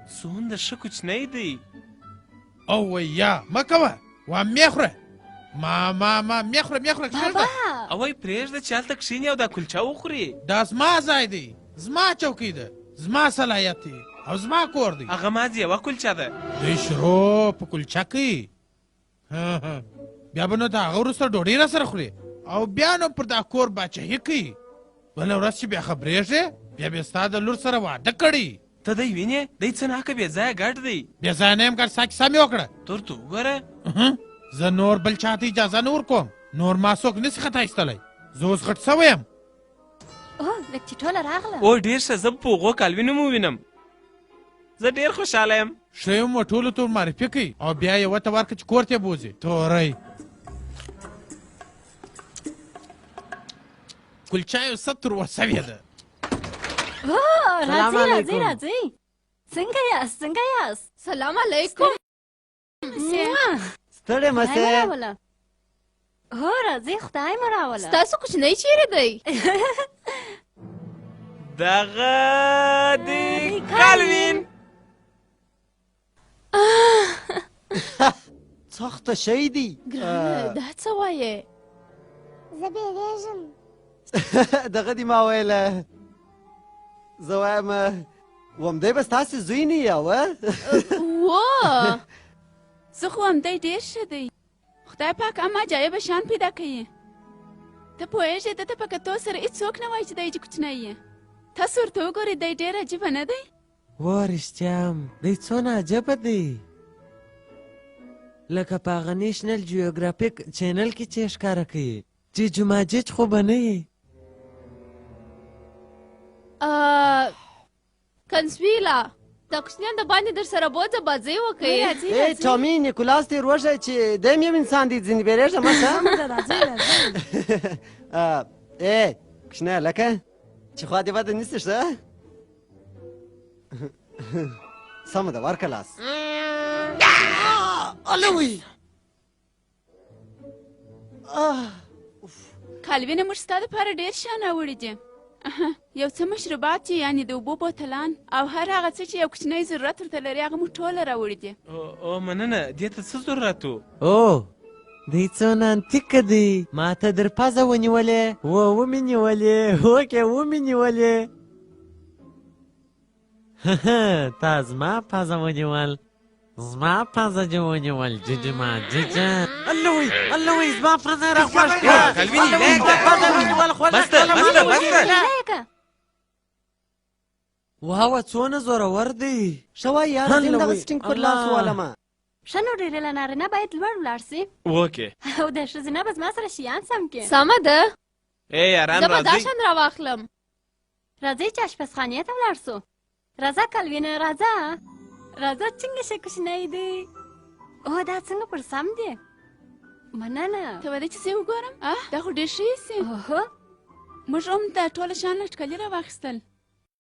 څومره ښه کوچنی دی. او ویا مه کوه مې خوره ما مې خوره کښېږده. اوی پرېږده چې هلته کښېني او دا کلچه وخوري. دا زما ځای دی، زما چوکۍ ده، زما صلاحیت دی او زما کور دی. هغه مازې یوه کلچه ده. دوی شروع په کلچه کوي، بیا به نو د هغه وروسته ډوډۍ را سره خوري او بیا نو پر دا کور باچهي کوي. بله ورځ چې بیا خبرېږې بیا بیا ستا د لور سره واده کړی. ته دی وینې دی څه ناکه بې ځایه ګډ دی. بې ځایه نه یم ګډ، ستا کیسه مې وکړه. تورته وګوره زه نور بل چاته اجازه نه ورکوم، نور ما څوک نسي خطا ایستلی. زه اوس غټ سوی یم. لږ چې ټوله راغله. او ډېر ښه، زه په هغو کالوینو مو وینم. زه ډېر خوشحاله یم. ښه یم و ټولو ته معرفي کوي او بیا یوه ته ورکړه چې کور ته یې بوځي. توری کلچه یو څه تروسوې ده. راځئ څنګه یاست؟ سلام علیکم. ستړی مه سې. هو راځئ، خدای مو راوله. ستاسو کوچنی چیرې دی؟ دغه دی کالوین. سخته شی دی. ګرانه دا څه وایې؟ زه بیریږم. دغه دې ما ویله. زه وایم ومدی به ستاسې زوی نه یوه. زه خو همدی ډېر ښه دی. خدای پاک هم عجایبه شان پیدا کوي. ته پوهېږې ده ته په کتو سره هېڅوک نه وایي چې دی کوچنی یې. تاسو ورته وګورئ دی ډېر عجیبه نه دی؟ وا رښتیا هم دی څونه عجبه دی، لکه په هغه نیشنل جیوګرافیک چینل کې چې ښکاره کوي چې جماجج خو به نه یې. کنسویلا دا کوچنیان د باندې در سره بوځه بازۍ وکړي. ټامي نیکولاس دې روژه چې دی هم یو انسان دی، ځینې بیریږه مه شه. کوچنیه لکه چې خوا دې بده نیسې ښه. سمه ده ورکه لاس. الوی کالوینه موږ ستا دپاره ډېر شیان راوړي دي. یو څه مشروبات یعنې د اوبو بوتلان او هر هغه څه چې یو کوچنی ضرورت ورته لري هغه موږ ټوله راوړي دي. او مننه، دې ته څه ضرورت و؟ او دی څونه انتیکه دی، ما ته در پزه ونیولې ومې نیولې هوکې ومې نیولې. تا زما پزه ونیول، زما پزه دې ونیول ججما ججه. الوی زما پزه را خوښ کړه. واوه څونه زورور دی. ښه وایي یاره دې دغسې ټینګ پر لاس ووالمه. ښه نو ډېرېله نارینه باید لوړ ولاړ سي. اوکې. او د ښځینه به زما سره شیان سم کړي. سمه ده. یاران زه به دا راځئ. شان راواخلم. راځئ چې اشپزخانې ته ولاړ سو. راځه کالوینه راځه څنګه ښه کوچنی دی. او دا څنګه پر سم دی؟ مننه. ته ودې چې زه وګورم. دا خو ډېر ښه ایسي. موږ هم دا ټوله شیان له ټکلي راواخیستل.